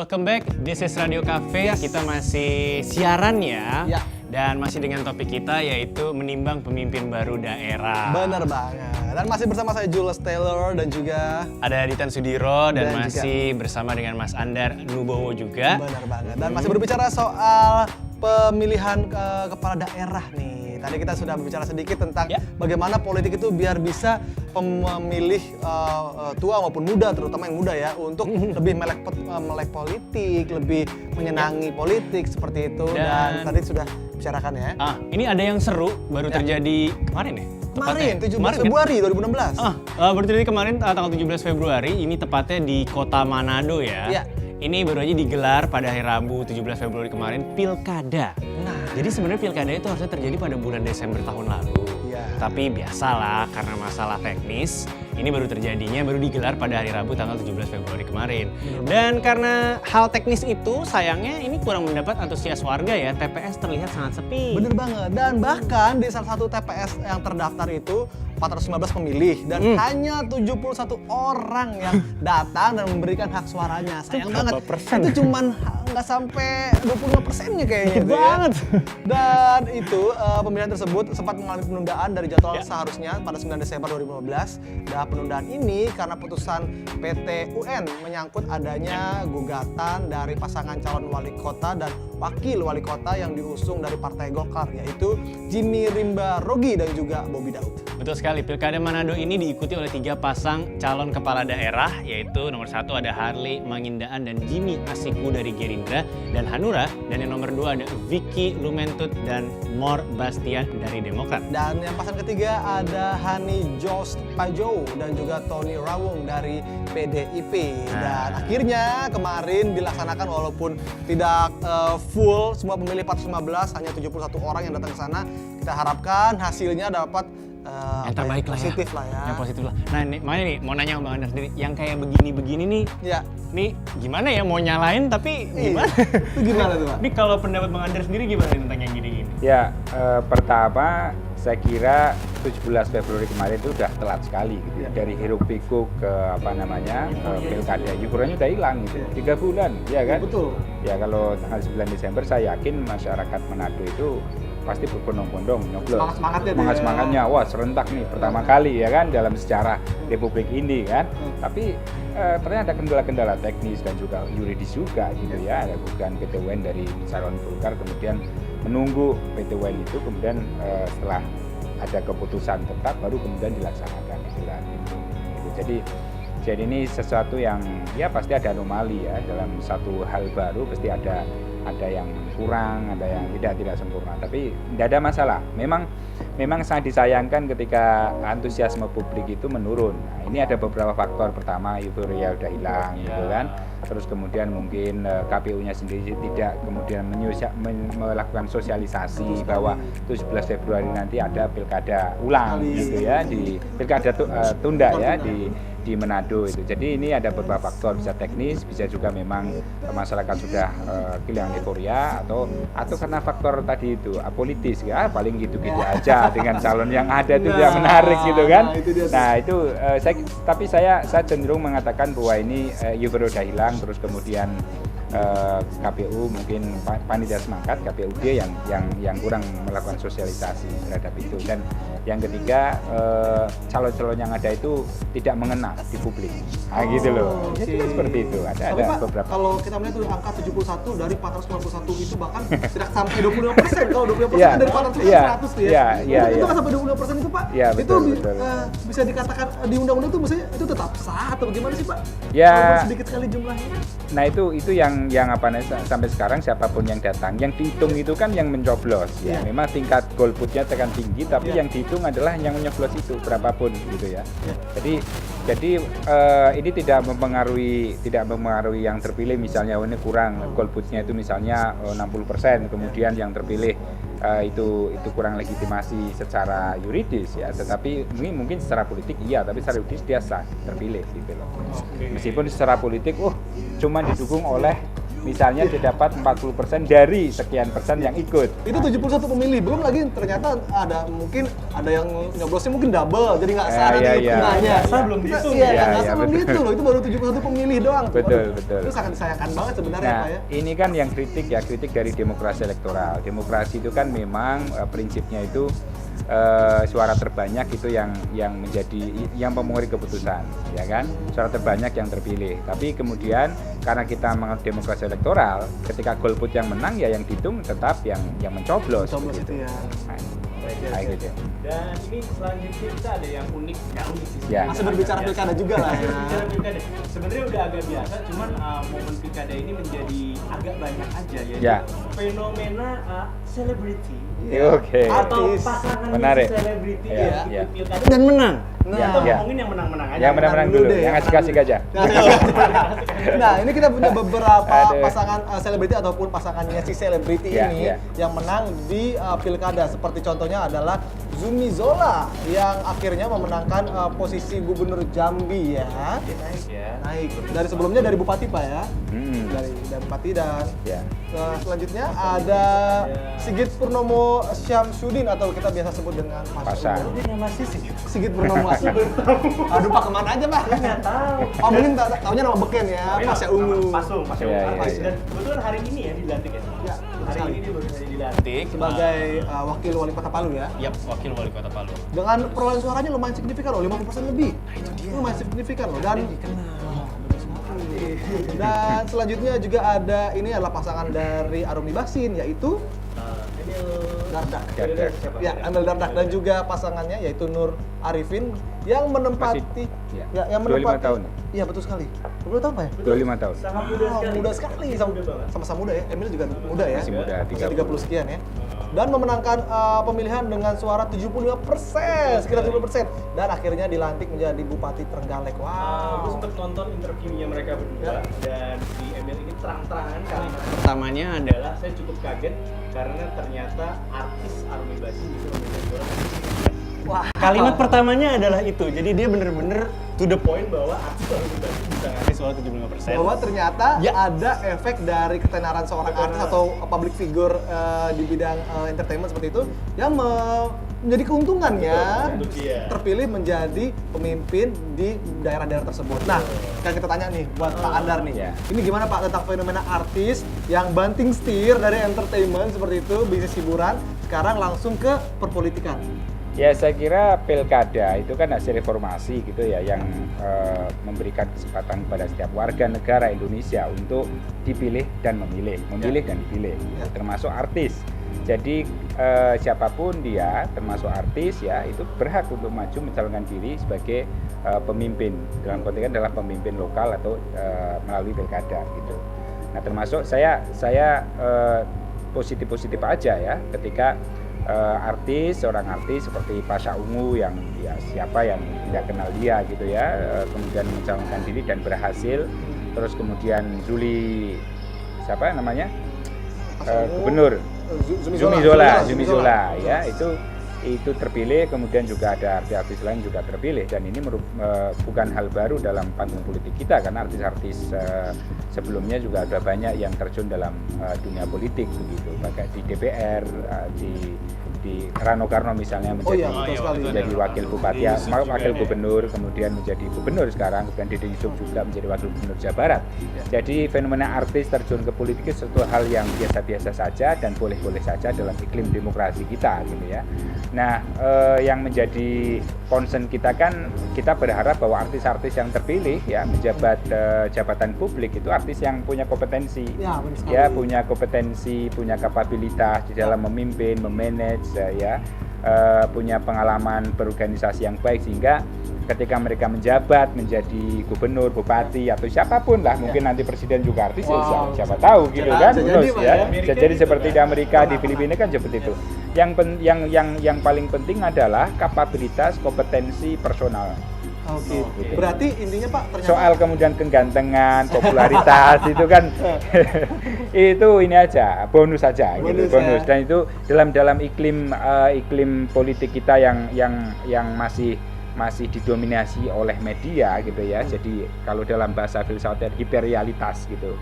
Welcome back, this is Radio Cafe. Kita masih siaran ya. Dan masih dengan topik kita yaitu menimbang pemimpin baru daerah. Bener banget. Dan masih bersama saya Jules Taylor dan juga ada Ditan Sudiro dan masih bersama dengan Mas Andar Nubowo juga. Bener banget. Dan masih berbicara soal pemilihan kepala daerah nih. Tadi kita sudah berbicara sedikit tentang bagaimana politik itu biar bisa memilih tua maupun muda, terutama yang muda ya, untuk lebih melek politik, lebih menyenangi politik seperti itu. Dan tadi sudah bicarakan ya. Ini ada yang seru baru terjadi kemarin ya? Kemarin, 17 Februari 2016. Baru terjadi kemarin tanggal 17 Februari, ini tepatnya di kota Manado ya. Ini baru aja digelar pada hari Rabu 17 Februari kemarin, Pilkada. Jadi sebenarnya Pilkada itu harusnya terjadi pada bulan Desember tahun lalu. Tapi biasalah karena masalah teknis, ini baru terjadinya, baru digelar pada hari Rabu tanggal 17 Februari kemarin. Dan karena hal teknis itu, sayangnya ini kurang mendapat antusias warga ya, TPS terlihat sangat sepi. Bener banget, dan bahkan di salah satu TPS yang terdaftar itu 419 pemilih dan hanya 71 orang yang datang dan memberikan hak suaranya. Sayang banget, itu cuman nggak sampai 25%-nya kayaknya itu banget. Dan itu pemilihan tersebut sempat mengalami penundaan dari jadwal seharusnya pada 9 Desember 2015. Dan penundaan ini karena putusan PT UN menyangkut adanya gugatan dari pasangan calon wali kota dan wakil wali kota yang diusung dari Partai Golkar, yaitu Jimmy Rimba Rogi dan juga Bobby Daud. Betul sekali, Pilkada Manado ini diikuti oleh 3 pasang calon kepala daerah, yaitu nomor 1 ada Harley Mangindaan dan Jimmy Asiku dari Gerindra dan Hanura, dan yang nomor 2 ada Vicky Lumentut dan Mor Bastian dari Demokrat. Dan yang pasang ketiga ada Hani Jos Pajo dan juga Tony Rawung dari PDIP. Dan akhirnya kemarin dilaksanakan walaupun tidak full semua pemilih 415, hanya 71 orang yang datang ke sana. Kita harapkan hasilnya dapat yang terbaik lah positif lah ya. Yang positif lah. Nah, makanya nih mau nanya Bang Andar sendiri, yang kayak begini-begini nih, nih gimana ya mau nyalain tapi gimana? Itu gimana tuh Pak? Ini kalau pendapat Bang Andar sendiri gimana tentang yang gini-gini? Ya, pertama saya kira 17 Februari kemarin itu udah telat sekali gitu ya. Dari hiruk pikuk ke pilkada, hiburannya udah hilang gitu. 3 bulan, ya kan? Betul. Ya kalau tanggal 9 Desember saya yakin masyarakat Manado itu pasti berbondong-bondong nyoblos. Semangat-semangatnya, wah serentak nih pertama kali ya kan dalam sejarah Republik ini kan. Tapi ternyata ada kendala-kendala teknis dan juga yuridis juga gitu ya. Ada bukan PT UN dari calon Golkar, kemudian menunggu PT UN itu, kemudian setelah ada keputusan tetap baru kemudian dilaksanakan gitu. Jadi ini sesuatu yang ya pasti ada anomali ya, dalam satu hal baru pasti ada yang kurang, ada yang tidak sempurna. Tapi tidak ada masalah. Memang sangat disayangkan ketika antusiasme publik itu menurun. Nah, ini ada beberapa faktor. Pertama, euforia udah hilang gitu kan. Terus kemudian mungkin KPU-nya sendiri tidak kemudian melakukan sosialisasi bahwa 17 Februari nanti ada pilkada ulang gitu ya, di pilkada tunda ya di Manado itu. Jadi ini ada beberapa faktor, bisa teknis, bisa juga memang masyarakat sudah kehilangan euforia atau karena faktor tadi itu apolitis ya, paling gitu-gitu aja dengan calon yang ada itu tidak menarik gitu kan. Tapi saya cenderung mengatakan bahwa ini euforia udah hilang, terus kemudian KPU mungkin panitia semangat KPUD yang kurang melakukan sosialisasi terhadap itu. Dan yang ketiga, calon-calon yang ada itu tidak mengena di publik. Gitu loh. Jadi seperti itu. Ada beberapa. Kalau kita melihat tuh angka 71 dari 491 itu bahkan tidak sampai 25%. Kalau 25% dari 400 ke 100 tuh ya. Itu nggak sampai 25% itu Pak. Ya, betul. Bisa dikatakan di undang-undang itu maksudnya itu tetap sah atau bagaimana sih Pak? Ya. Sedikit sekali jumlahnya. Nah itu yang sampai sekarang siapapun yang datang, yang dihitung itu kan yang mencoblos ya. Memang tingkat golputnya tekan tinggi, tapi yang dihitung adalah yang menyoblos itu berapapun gitu ya. Jadi ini tidak mempengaruhi yang terpilih, misalnya ini kurang golputnya itu misalnya 60%, kemudian yang terpilih itu kurang legitimasi secara yuridis ya, tetapi mungkin secara politik iya, tapi secara yuridis dia sah terpilih gitu loh. Meskipun secara politik cuma didukung oleh misalnya dia dapat 40% dari sekian persen yang ikut. Itu 71 pemilih, belum lagi ternyata mungkin ada yang nyoblosnya mungkin double, jadi nggak sah nanti hitungannya. Belum dihitung. Iya, belum dihitung loh, itu baru 71 pemilih doang. Betul. Itu sangat disayangkan banget sebenarnya Nah, Pak ya. ini kan yang kritik dari demokrasi elektoral. Demokrasi itu kan memang prinsipnya itu suara terbanyak itu yang menjadi yang memengaruhi keputusan, ya kan? Suara terbanyak yang terpilih. Tapi kemudian karena kita menganut demokrasi elektoral, ketika golput yang menang ya yang dihitung tetap yang mencoblos. Mencoblos itu ya. Nah, gitu. Dan ini selanjutnya kita ada yang unik, nggak unik sih. Ya. Masih berbicara pilkada juga lah ya. Berbicara pilkada. Sebenarnya udah agak biasa, cuman momen pilkada ini menjadi agak banyak aja ya. Fenomena selebriti. Oke. Atau pasangan menarik. selebriti Ya, yang ya. ikut pilkada dan menang. Ya, Kita ya. ngomongin yang menang-menang aja. Yang menang-menang dulu, yang asik-asik aja. Nah, ini kita punya beberapa Aduh. pasangan selebriti ataupun pasangannya si selebriti Ya, ini ya. yang menang di pilkada. Seperti contohnya adalah Zumi Zola yang akhirnya memenangkan posisi gubernur Jambi ya. Naik ya. Naik dari sebelumnya dari bupati Pak ya. Hmm. Dari bupati dan Ya. selanjutnya ada Sigit Purnomo Syamsuddin atau kita biasa sebut dengan Pasha. Ungu. Dia masih sih. Sigit Purnomo Aduh Pak, kemana aja Pak? Nggak tahu. Oh mungkin taunya nama beken ya, Pasha Ungu. Pasung. Iya, iya, iya. Dan kebetulan hari ini ya dilantik ya. Ya, Hari sekali. ini dia baru saja dilantik Sebagai wakil wali kota Palu ya. Yap, wakil wali kota Palu. Dengan perolehan suaranya lumayan signifikan loh, 50% lebih. Nah, itu dia. Lumayan signifikan loh. Dan dan selanjutnya juga ada ini adalah pasangan dari Arumi Basin yaitu Emil Dardak. Dardak. Ya, Emil Dardak dan juga pasangannya yaitu Nur Arifin yang menempati Masih, ya, yang 25 menempati tahun. Iya, betul sekali. 20 tahun Pak ya? 25 tahun. sangat muda Wow, sekali. muda sekali, sama-sama muda ya. Emil juga muda ya. Masih muda, Masih 30. 30 sekian ya. Dan memenangkan pemilihan dengan suara 75%, sekitar 70%. Dan akhirnya dilantik menjadi Bupati Trenggalek. Gue Wow. sempet nonton interviewnya mereka berdua dan di Emil ini terang-terangan kalimat pertamanya adalah saya cukup kaget karena ternyata artis Arumi Basin bisa memegang suara. Wah. Kalimat pertamanya adalah itu, jadi dia bener-bener to the point bahwa artis Arumi Basin bisa ngasih suara 75%. Bahwa ternyata ada efek dari ketenaran seorang artis atau public figure di bidang entertainment seperti itu yang menjadi keuntungannya Betul, untuk dia. terpilih menjadi pemimpin di daerah-daerah tersebut. Nah, kan kita tanya nih buat Pak Andar nih, Ya. ini gimana Pak tentang fenomena artis yang banting setir dari entertainment seperti itu, bisnis hiburan, sekarang langsung ke perpolitikan? Ya, saya kira pilkada itu kan hasil reformasi gitu ya, yang memberikan kesempatan kepada setiap warga negara Indonesia untuk dipilih dan memilih dan dipilih, termasuk artis. Jadi siapapun dia, termasuk artis ya, itu berhak untuk maju mencalonkan diri sebagai pemimpin. Dalam konteks adalah pemimpin lokal atau melalui pilkada gitu. Nah, termasuk saya positif aja ya ketika seorang artis seperti Pasha Ungu yang ya siapa yang tidak kenal dia gitu ya, kemudian mencalonkan diri dan berhasil. Terus kemudian Zumi gubernur Zumi Zola ya, itu terpilih, kemudian juga ada artis-artis lain juga terpilih, dan ini bukan hal baru dalam panggung politik kita karena artis-artis sebelumnya juga ada banyak yang terjun dalam dunia politik begitu, baik di DPR, di Rano Karno misalnya menjadi wakil bupati, wakil gubernur, kemudian menjadi gubernur sekarang, kemudian Dede Yusuf juga menjadi wakil gubernur Jawa Barat. Jadi fenomena artis terjun ke politik itu suatu hal yang biasa-biasa saja dan boleh-boleh saja dalam iklim demokrasi kita gitu ya. Nah, yang menjadi concern kita kan, kita berharap bahwa artis-artis yang terpilih ya menjabat jabatan publik itu artis yang punya kompetensi, punya kompetensi, punya kapabilitas di dalam memimpin, memanage ya, punya pengalaman berorganisasi yang baik, sehingga ketika mereka menjabat menjadi gubernur, bupati atau siapapun lah, mungkin nanti presiden juga artis ya, siapa tahu gitu kan, bisa jadi seperti di Amerika, di Filipina kan seperti itu. Yang paling penting adalah kapabilitas, kompetensi personal. Oke. Berarti intinya Pak, ternyata soal kemudian kegantengan, popularitas itu kan itu ini aja, bonus saja gitu, bonus. Dan itu dalam iklim politik kita yang masih didominasi oleh media gitu ya. Jadi kalau dalam bahasa filsafat hiperrealitas gitu.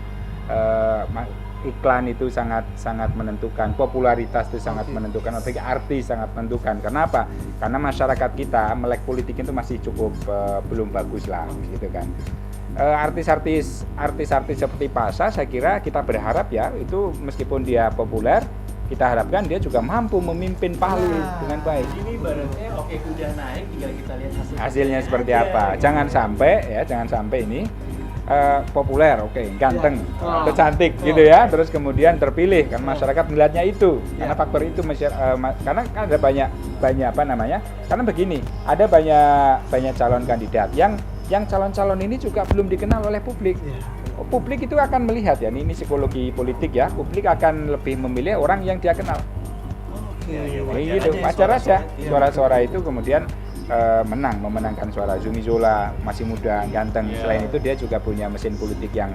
iklan itu sangat menentukan, popularitas itu sangat menentukan, apalagi artis sangat menentukan. Kenapa? Karena masyarakat kita melek politik itu masih cukup belum bagus lah, gitu kan. Artis-artis seperti Pasha, saya kira kita berharap ya itu meskipun dia populer, kita harapkan dia juga mampu memimpin Palu dengan baik. Ini ibaratnya oke udah naik, tinggal kita lihat hasilnya seperti apa. Jangan sampai ini populer, ganteng, atau cantik gitu ya, terus kemudian terpilih kan masyarakat melihatnya itu, karena faktor itu karena kan ada banyak apa namanya, karena begini, ada banyak calon kandidat yang calon-calon ini juga belum dikenal oleh publik. Publik itu akan melihat ya, ini psikologi politik ya, publik akan lebih memilih orang yang dia kenal. Gitu, wajar aja suara-suara itu kemudian memenangkan suara. Zumi Zola masih muda, ganteng. Selain itu dia juga punya mesin politik yang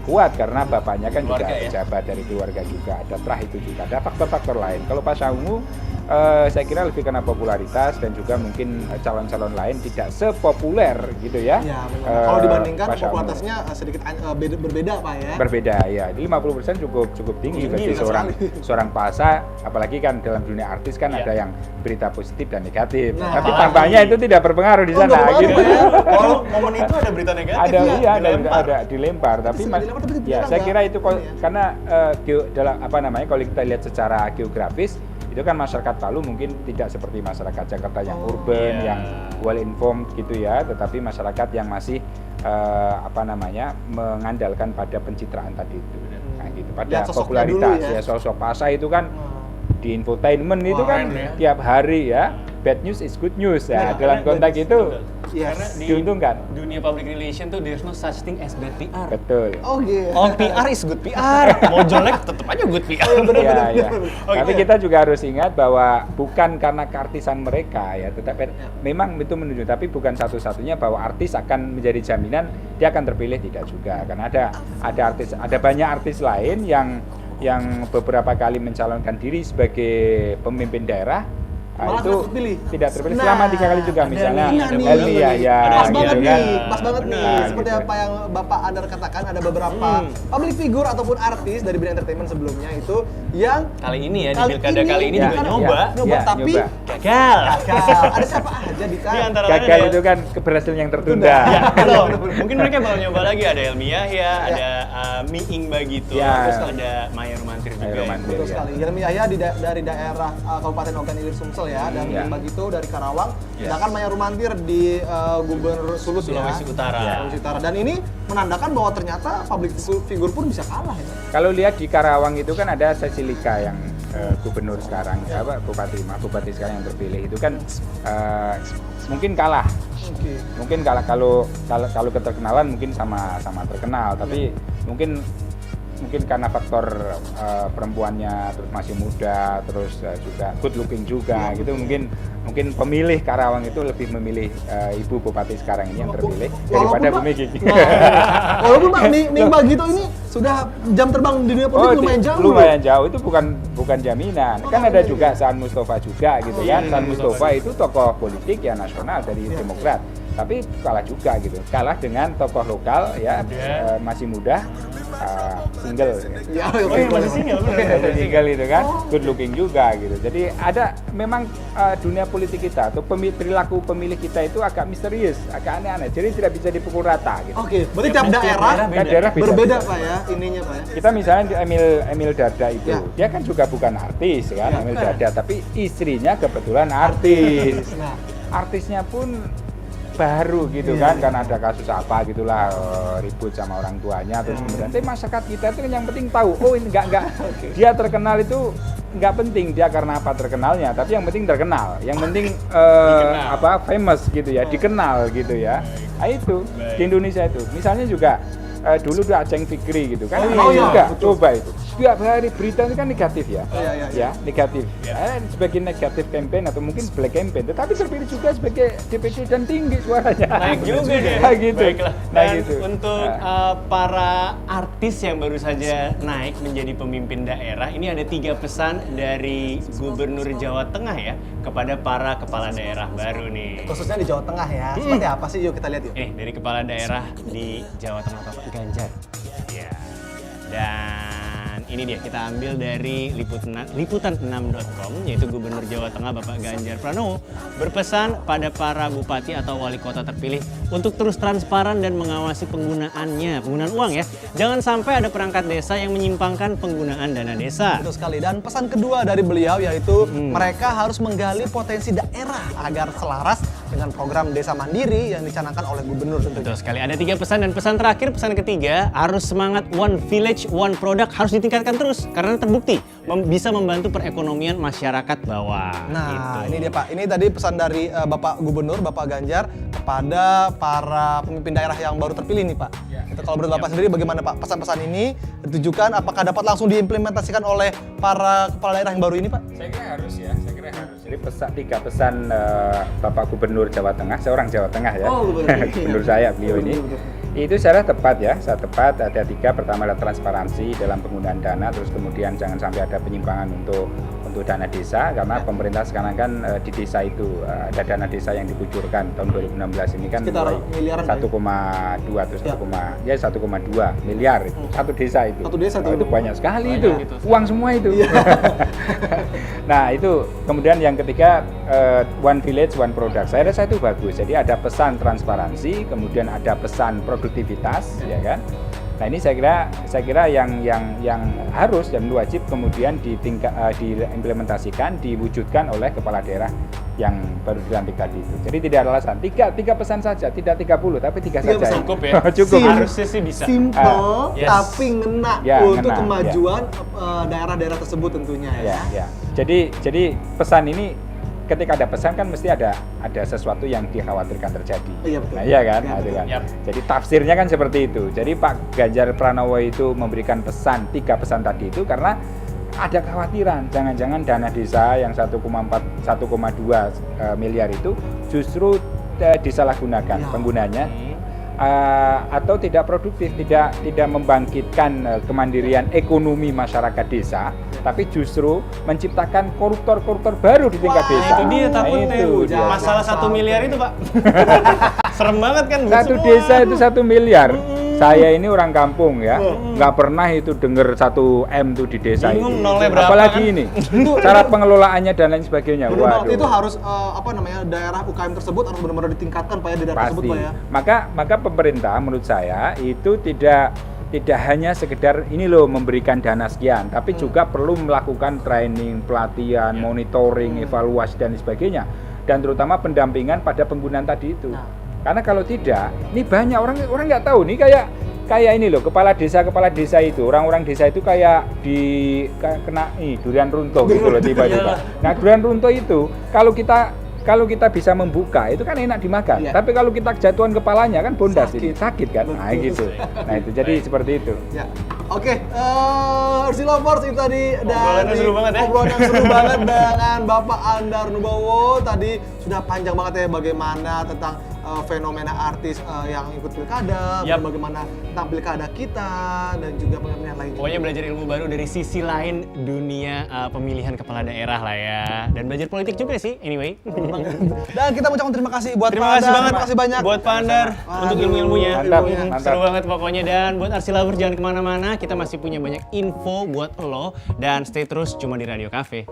kuat karena bapaknya kan juga pejabat dari keluarga juga. Ada trah itu juga. Ada faktor-faktor lain. Kalau Pasha Ungu saya kira lebih karena popularitas dan juga mungkin calon-calon lain tidak sepopuler gitu ya. Kalau dibandingkan popularitasnya sedikit berbeda Pak ya. Berbeda ya. Jadi 50% cukup tinggi bagi seorang Pasha, apalagi kan dalam dunia artis kan ada yang berita positif dan negatif. Tapi tampaknya itu tidak berpengaruh di sana gitu. Kalau momen itu ada berita negatif ada dilempar, tapi saya kira itu karena kalau kita lihat secara geografis itu kan masyarakat Palu mungkin tidak seperti masyarakat Jakarta yang urban, yang well informed gitu ya, tetapi masyarakat yang masih mengandalkan pada pencitraan tadi itu. Nah, gitu. Pada popularitas ya sosok Pasha itu kan di infotainment itu kan tiap hari ya, bad news is good news ya, dalam konteks itu diuntungkan. Dunia public relation tuh there's no such thing as bad PR. Betul. All PR is good PR. Mau jelek tetap aja good PR. Tapi kita juga harus ingat bahwa bukan karena keartisan mereka ya, tetapi memang itu menunjuk, tapi bukan satu-satunya bahwa artis akan menjadi jaminan dia akan terpilih, tidak juga. Karena ada banyak artis lain yang beberapa kali mencalonkan diri sebagai pemimpin daerah, itu tidak terpilih selama 3 kali juga, misalnya Helmi Yahya pas banget nih seperti apa yang Bapak Andar katakan, ada beberapa public figure ataupun artis dari bidang entertainment sebelumnya itu yang kali ini ya di pilkada kali ini juga nyoba tapi gagal. Ada siapa aja Dika? Gagal itu kan keberhasilan yang tertunda. Mungkin mereka bakal nyoba lagi, ada Helmi Yahya, ada Miing Bagito, terus ada Maya Rumantir juga. Betul sekali. Helmi Yahya dari daerah Kabupaten Ogan Ilir Sumsel ya, dan Bagito dari Karawang. Sedangkan Maya Rumantir di Gubernur Sulawesi Utara. Dan ini menandakan bahwa ternyata public figure pun bisa kalah ya. Kalau lihat di Karawang itu kan ada Cecilika yang gubernur sekarang, bupati sekarang yang terpilih itu kan mungkin kalah. Mungkin kalah kalau keterkenalan mungkin sama terkenal, tapi mungkin karena faktor perempuannya terus masih muda, terus juga good looking juga gitu, mungkin pemilih Karawang itu lebih memilih ibu bupati sekarang ini yang terpilih daripada Bu Megi. Walaupun Miing Bagito ini sudah jam terbang di dunia politik lumayan jauh, itu bukan jaminan. Kan ada juga Saan Mustafa juga gitu kan. Saan Mustafa itu tokoh politik ya nasional dari Demokrat, tapi kalah juga gitu, kalah dengan tokoh lokal ya, masih muda, single. Masih single itu kan, good looking juga gitu. Jadi ada memang dunia politik kita atau perilaku pemilih kita itu agak misterius, agak aneh-aneh. Jadi tidak bisa dipukul rata gitu. Berarti tiap daerah berbeda Pak ya, ininya Pak ya. Kita misalnya di Emil Dardak itu, dia kan juga bukan artis kan, Emil Dardak, tapi istrinya kebetulan artis. Artisnya pun baru gitu kan, karena ada kasus apa gitulah, ribut sama orang tuanya, terus kemudian tapi masyarakat kita itu yang penting tahu, ini enggak dia terkenal itu nggak penting dia karena apa terkenalnya, tapi yang penting terkenal, yang penting famous gitu ya, dikenal gitu ya. Nah, itu di Indonesia itu misalnya juga dulu udah Aceng Fikri gitu kan, juga coba itu setiap hari berita itu kan negatif ya, negatif, sebagai negatif campaign atau mungkin black campaign, tetapi terpilih juga sebagai DPD dan tinggi suaranya. Naik juga deh. Gitu. Untuk para artis yang baru saja naik menjadi pemimpin daerah, ini ada 3 pesan dari Gubernur Jawa Tengah ya kepada para kepala daerah baru nih. Khususnya di Jawa Tengah ya. Seperti apa sih? Yuk kita lihat yuk. Dari kepala daerah di Jawa Tengah, Bapak Ganjar. Dan ini dia, kita ambil dari liputan6.com, yaitu Gubernur Jawa Tengah Bapak Ganjar Pranowo berpesan pada para bupati atau wali kota terpilih untuk terus transparan dan mengawasi penggunaan uang ya. Jangan sampai ada perangkat desa yang menyimpangkan penggunaan dana desa. Betul sekali. Dan pesan kedua dari beliau yaitu mereka harus menggali potensi daerah agar selaras dengan program Desa Mandiri yang dicanangkan oleh gubernur tentunya. Betul sekali. Ada 3 pesan, dan pesan terakhir, pesan ketiga, harus semangat One Village, One Product harus ditingkatkan terus karena terbukti bisa membantu perekonomian masyarakat bawah. Nah, ini dia Pak. Ini tadi pesan dari Bapak Gubernur, Bapak Ganjar kepada para pemimpin daerah yang baru terpilih nih Pak. Itu kalau menurut Bapak sendiri bagaimana Pak? Pesan-pesan ini ditujukan apakah dapat langsung diimplementasikan oleh para kepala daerah yang baru ini Pak? Saya kira harus ya, Jadi 3 pesan Bapak Gubernur Jawa Tengah, seorang Jawa Tengah ya, gubernur saya beliau ini, itu secara tepat ya, ada 3. Pertama adalah transparansi dalam penggunaan dana, terus kemudian jangan sampai ada penyimpangan untuk dana desa, karena pemerintah sekarang kan di desa itu ada dana desa yang dikucurkan tahun 2016 ini kan sekitar miliaran 1,2 terus 1,2 miliar itu. Satu desa itu. Itu banyak sekali itu. Uang semua itu. Nah, itu kemudian yang ketiga One Village One Product. Saya rasa itu bagus. Jadi ada pesan transparansi, kemudian ada pesan produktivitas, ya kan? Nah, ini saya kira yang harus dan wajib kemudian diimplementasikan, diwujudkan oleh kepala daerah yang baru dilantik tadi itu. Jadi tidak ada alasan. 3 pesan saja, tidak 30 tapi 3 saja. Cukup ya. Cukup. Harusnya sih bisa. Simple tapi ngena untuk ngena, kemajuan daerah-daerah tersebut tentunya ya. Ya. Jadi pesan ini ketika ada pesan kan mesti ada sesuatu yang dikhawatirkan terjadi. Iya betul. Nah, iya kan? Ya, betul. Yap. Jadi tafsirnya kan seperti itu. Jadi Pak Ganjar Pranowo itu memberikan pesan 3 pesan tadi itu karena ada kekhawatiran jangan-jangan dana desa yang 1,2 miliar itu justru disalahgunakan penggunanya atau tidak produktif, tidak membangkitkan kemandirian ekonomi masyarakat desa, tapi justru menciptakan koruptor-koruptor baru di tingkat desa. Itu dia takutnya. Masalah 1 miliar itu Pak. Serem banget kan. Satu desa itu 1 miliar. Saya ini orang kampung ya, nggak pernah itu dengar 1 M tuh di desa Bingung, itu. nolnya berapa Apalagi kan? ini, cara pengelolaannya dan lain sebagainya. Waduh. Itu harus daerah UKM tersebut harus benar-benar ditingkatkan Pak ya, di daerah tersebut Pak ya. Maka pemerintah menurut saya itu tidak hanya sekedar ini loh memberikan dana sekian, tapi juga perlu melakukan training, pelatihan, monitoring, evaluasi dan sebagainya, dan terutama pendampingan pada penggunaan tadi itu. Karena kalau tidak, ini banyak orang nggak tahu nih kayak ini loh kepala desa itu, orang-orang desa itu kayak kena durian runtuh gitu loh tiba-tiba. Nah, durian runtuh itu kalau kita bisa membuka itu kan enak dimakan. Tapi kalau kita jatuhan kepalanya kan bondas sakit kan. Nah, gitu. Nah, itu jadi seperti itu. Ya. Oke, Ursi Lovers itu tadi obrolan yang seru banget ya. Obrolan yang seru banget dengan Bapak Andar Nubowo. Tadi sudah panjang banget ya bagaimana tentang fenomena artis yang ikut pilkada, bagaimana tentang pilkada kita dan juga pemilihan lain. Pokoknya belajar ilmu baru dari sisi lain dunia pemilihan kepala daerah lah ya. Dan belajar politik juga sih, anyway. Dan kita mengucapkan terima kasih buat Terima Pak kasih Andar, banget terima kasih banyak buat Pak Andar untuk ilmu-ilmunya. Mantap. Seru banget pokoknya. Dan buat Arsi Lovers jangan kemana-mana, kita masih punya banyak info buat lo. Dan stay terus cuma di Radio Cafe.